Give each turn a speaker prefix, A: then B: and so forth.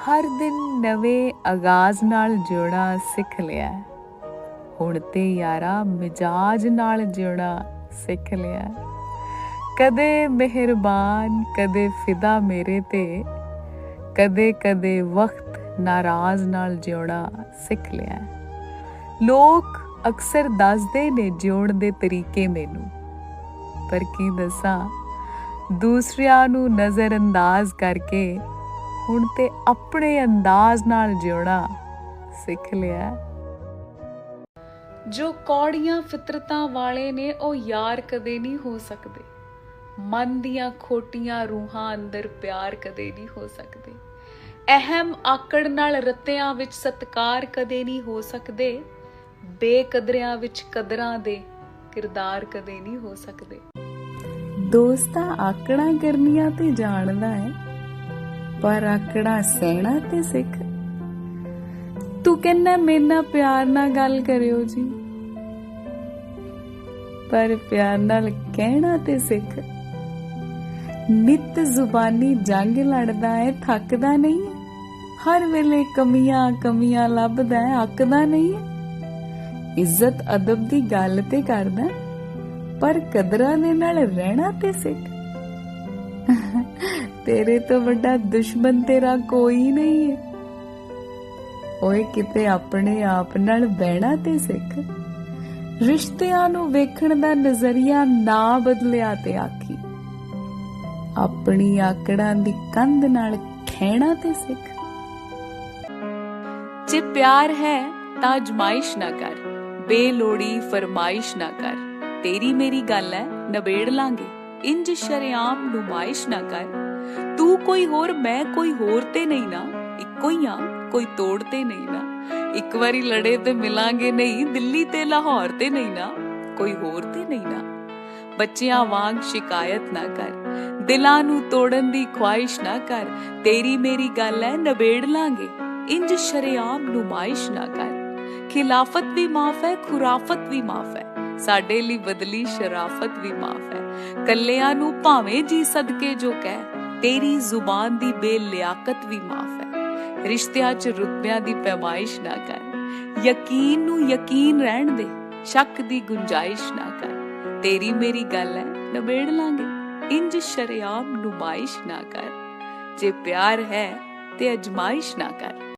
A: ਹਰ ਦਿਨ ਨਵੇਂ ਆਗਾਜ਼ ਨਾਲ ਜਿਉਣਾ ਸਿੱਖ ਲਿਆ। ਹੁਣ ਤੇ ਯਾਰਾ ਮਿਜਾਜ ਨਾਲ ਜਿਉਣਾ ਸਿੱਖ ਲਿਆ। ਕਦੇ ਮਿਹਰਬਾਨ ਕਦੇ ਫਿਦਾ ਮੇਰੇ ਤੇ, ਕਦੇ ਕਦੇ ਵਕਤ ਨਾਰਾਜ਼ ਨਾਲ ਜਿਉਣਾ ਸਿੱਖ ਲਿਆ। ਲੋਕ ਅਕਸਰ ਦੱਸਦੇ ਨੇ ਜਿਉਣ ਦੇ ਤਰੀਕੇ ਮੈਨੂੰ, ਪਰ ਕੀ ਦੱਸਾਂ ਦੂਸਰਿਆਂ ਨੂੰ ਨਜ਼ਰ ਅੰਦਾਜ਼ ਕਰਕੇ ਹੁਣ ਤੇ ਆਪਣੇ ਅੰਦਾਜ਼ ਨਾਲ ਜਿਉਣਾ ਸਿੱਖ ਲਿਆ। ਜੋ ਕੌੜੀਆਂ ਫਿਤਰਤਾਂ ਵਾਲੇ ਨੇ ਉਹ ਯਾਰ ਕਦੇ ਨਹੀਂ ਹੋ ਸਕਦੇ। ਮਨ ਦੀਆਂ ਖੋਟੀਆਂ ਰੂਹਾਂ ਅੰਦਰ ਪਿਆਰ ਕਦੇ ਨਹੀਂ ਹੋ ਸਕਦੇ। ਅਹਿਮ ਆਕੜ ਨਾਲ ਰੱਤਿਆਂ ਵਿੱਚ ਸਤਕਾਰ ਕਦੇ ਨਹੀਂ ਹੋ ਸਕਦੇ। ਬੇਕਦਰਿਆਂ ਵਿੱਚ ਕਦਰਾਂ ਦੇ ਕਿਰਦਾਰ ਕਦੇ ਨਹੀਂ ਹੋ ਸਕਦੇ। ਦੋਸਤਾਂ ਆਕੜਾਂ ਕਰਨੀਆਂ ਤੇ ਜਾਣਦਾ ਹੈ, ਪਰ ਆਕੜਾਂ ਸਹਿਣਾ ਤੇ ਸਿੱਖ। ਤੂੰ ਕਹਿੰਦਾ ਮੇਰੇ ਨਾਲ ਪਿਆਰ ਨਾਲ ਗੱਲ ਕਰਿਓ ਜੀ, ਪਰ ਪਿਆਰ ਨਾਲ ਕਹਿਣਾ ਤੇ ਸਿੱਖ। ਨਿਤ ਜ਼ੁਬਾਨੀ ਜੰਗ ਲੜਦਾ ਹੈ, ਥੱਕਦਾ ਨਹੀਂ ਹੈ। ਹਰ ਵੇਲੇ ਕਮੀਆਂ ਕਮੀਆਂ ਲੱਭਦਾ ਹੈ, ਅੱਕਦਾ ਨਹੀਂ ਹੈ। ਇੱਜ਼ਤ ਅਦਬ ਦੀ ਗੱਲ ਤੇ ਕਰਦਾ, ਪਰ ਕਦਰਾਂ ਦੇ ਨਾਲ ਰਹਿਣਾ ਤੇ ਸਿੱਖ। ਤੇਰੇ ਤੋਂ ਵੱਡਾ ਦੁਸ਼ਮਣ ਤੇਰਾ ਕੋਈ ਨਹੀਂ ਹੈ। ਓਏ ਕਿਤੇ ਆਪਣੇ ਆਪ ਨਾਲ ਬਹਿਣਾ ਤੇ ਸਿੱਖ। ਰਿਸ਼ਤਿਆਂ ਨੂੰ ਵੇਖਣ ਦਾ ਨਜ਼ਰੀਆ ਨਾ ਬਦਲਿਆ ਤੇ ਆਖੀ। ਆਪਣੀ ਆਕੜਾਂ ਦੀ ਕੰਧ ਨਾਲ ਖਹਿਣਾ ਤੇ ਸਿੱਖ। ਜੇ ਪਿਆਰ ਹੈ ਤਾਂ ਅਜਮਾਇਸ਼ ਨਾ ਕਰ, ਬੇਲੋੜੀ ਫਰਮਾਇਸ਼ ਨਾ ਕਰ। ਤੇਰੀ ਮੇਰੀ ਗੱਲ ਹੈ ਨਿਬੇੜ ਲਾਂਗੇ, ਇੰਜ ਸ਼ਰੇਆਮ ਨੁਮਾਇਸ਼ ਨਾ ਕਰ। ਤੂੰ ਕੋਈ ਹੋਰ ਮੈਂ ਕੋਈ ਹੋਰ ਤੇ ਨਹੀਂ ਨਾ, ਇੱਕੋ ਹੀ ਆ ਕੋਈ ਤੋੜ ਤੇ ਨਹੀਂ ਨਾ। ਇੱਕ ਵਾਰੀ ਲੜੇ ਤੇ ਮਿਲਾਂਗੇ ਨਹੀਂ, ਦਿੱਲੀ ਤੇ ਲਾਹੌਰ ਤੇ ਨਹੀਂ ਨਾ, ਕੋਈ ਹੋਰ ਤੇ ਨਹੀਂ ਨਾ। ਬੱਚਿਆਂ ਵਾਂਗ ਸ਼ਿਕਾਇਤ ਨਾ ਕਰ, ਦਿਲਾਂ ਨੂੰ ਤੋੜਨ ਦੀ ਖੁਆਇਸ਼ ਨਾ ਕਰ। ਤੇਰੀ ਮੇਰੀ ਗੱਲ ਹੈ ਨਿਬੇੜ ਲਾਂਗੇ, ਇੰਜ ਸ਼ਰੇਆਮ ਨੁਮਾਇਸ਼ ਨਾ ਕਰ। ਖਿਲਾਫਤ ਵੀ ਮਾਫ ਹੈ, ਖੁਰਾਫਤ ਵੀ ਮਾਫ ਹੈ, ਸਾਡੇ ਲਈ ਬਦਲੀ ਸ਼ਰਾਫਤ ਵੀ ਮਾਫ ਹੈ। ਕੱਲਿਆਂ ਨੂੰ ਭਾਵੇਂ ਜੀ ਸਦਕੇ ਜੋ ਕਹਿ, ਤੇਰੀ ਜ਼ੁਬਾਨ ਦੀ ਬੇਲਿਆਕਤ ਵੀ ਮਾਫ ਹੈ। ਰਿਸ਼ਤਿਆਂ 'ਚ ਰੁਤਬਿਆਂ ਦੀ ਪੈਮਾਇਸ਼ ਨਾ ਕਰ। ਯਕੀਨ ਨੂੰ ਯਕੀਨ ਰਹਿਣ ਦੇ, ਸ਼ੱਕ ਦੀ ਗੁੰਜਾਇਸ਼ ਨਾ ਕਰ। ਤੇਰੀ ਮੇਰੀ ਗੱਲ ਹੈ ਨਿਬੇੜ ਲਾਂਗੇ, ਇੰਜ ਸ਼ਰੇਆਮ ਨੁਮਾਇਸ਼ ਨਾ ਕਰ। ਜੇ ਪਿਆਰ ਹੈ ਤੇ ਅਜਮਾਇਸ਼ ਨਾ ਕਰ।